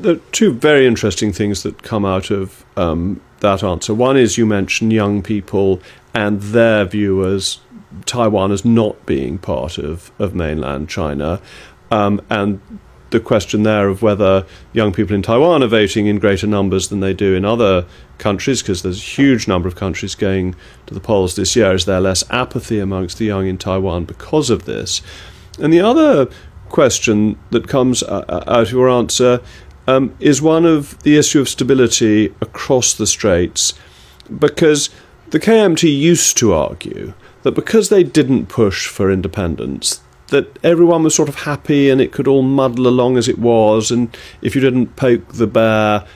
there are two very interesting things that come out of that answer. One is you mentioned young people and their view as Taiwan as not being part of mainland China, and the question there of whether young people in Taiwan are voting in greater numbers than they do in other countries, because there's a huge number of countries going to the polls this year. Is there less apathy amongst the young in Taiwan because of this? And the other question that comes out of your answer is one of the issue of stability across the straits, because the KMT used to argue that because they didn't push for independence, that everyone was sort of happy and it could all muddle along as it was, and if you didn't poke the bear,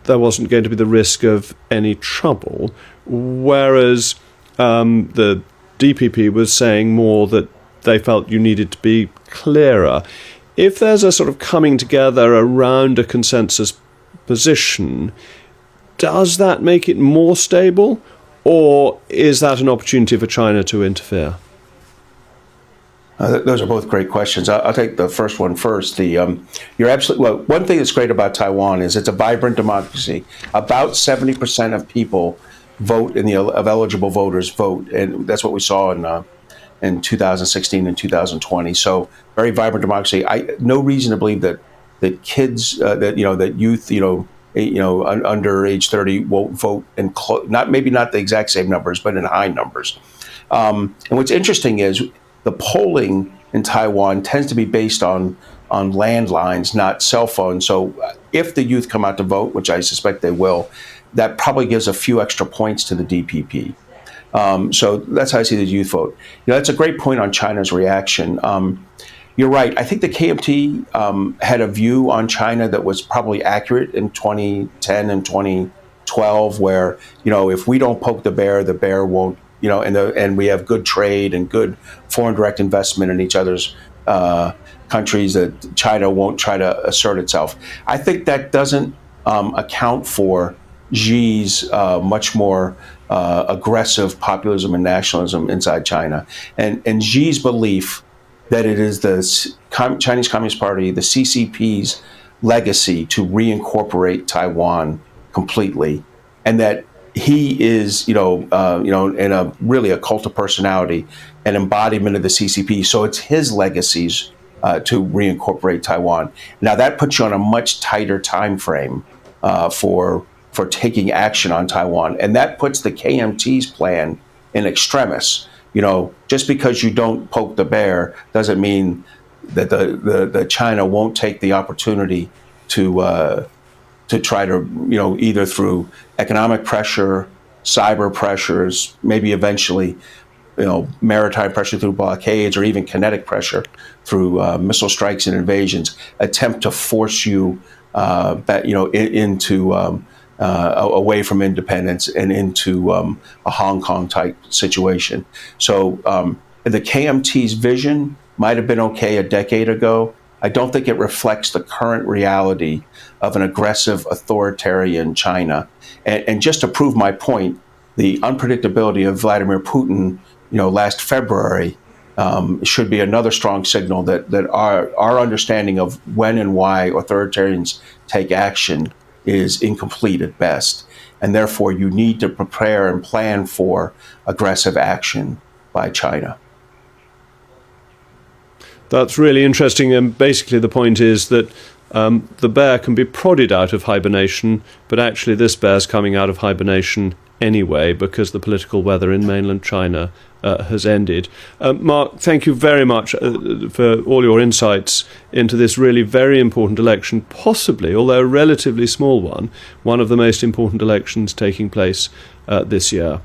there wasn't going to be the risk of any trouble. Whereas the DPP was saying more that they felt you needed to be clearer. If there's a sort of coming together around a consensus position, does that make it more stable, or is that an opportunity for China to interfere? Those are both great questions. I'll take the first one first. You're absolutely well. One thing that's great about Taiwan is it's a vibrant democracy. About 70% of people vote of eligible voters vote, and that's what we saw in 2016 and 2020. So very vibrant democracy. No reason to believe that kids that youth under age 30 won't vote, and maybe not the exact same numbers, but in high numbers. And what's interesting is the polling in Taiwan tends to be based on landlines, not cell phones. So if the youth come out to vote, which I suspect they will, that probably gives a few extra points to the DPP. So that's how I see the youth vote. That's a great point on China's reaction. You're right. I think the KMT had a view on China that was probably accurate in 2010 and 2012, where, if we don't poke the bear won't, and we have good trade and good foreign direct investment in each other's countries, that China won't try to assert itself. I think that doesn't account for Xi's much more aggressive populism and nationalism inside China, and Xi's belief that it is the Chinese Communist Party, the CCP's legacy to reincorporate Taiwan completely, and that he is, in a really a cult of personality, an embodiment of the CCP. So it's his legacies to reincorporate Taiwan. Now that puts you on a much tighter time frame for taking action on Taiwan, and that puts the KMT's plan in extremis. Just because you don't poke the bear doesn't mean that the China won't take the opportunity to try to, either through economic pressure, cyber pressures, maybe eventually, maritime pressure through blockades, or even kinetic pressure through missile strikes and invasions, attempt to force you into away from independence and into a Hong Kong type situation. So the KMT's vision might have been okay a decade ago. I don't think it reflects the current reality of an aggressive authoritarian China. And just to prove my point, the unpredictability of Vladimir Putin, last February, should be another strong signal that our understanding of when and why authoritarians take action is incomplete at best. And therefore, you need to prepare and plan for aggressive action by China. That's really interesting. And basically the point is that the bear can be prodded out of hibernation, but actually this bear's coming out of hibernation anyway because the political weather in mainland China has ended. Mark, thank you very much for all your insights into this really very important election, possibly, although a relatively small one of the most important elections taking place this year.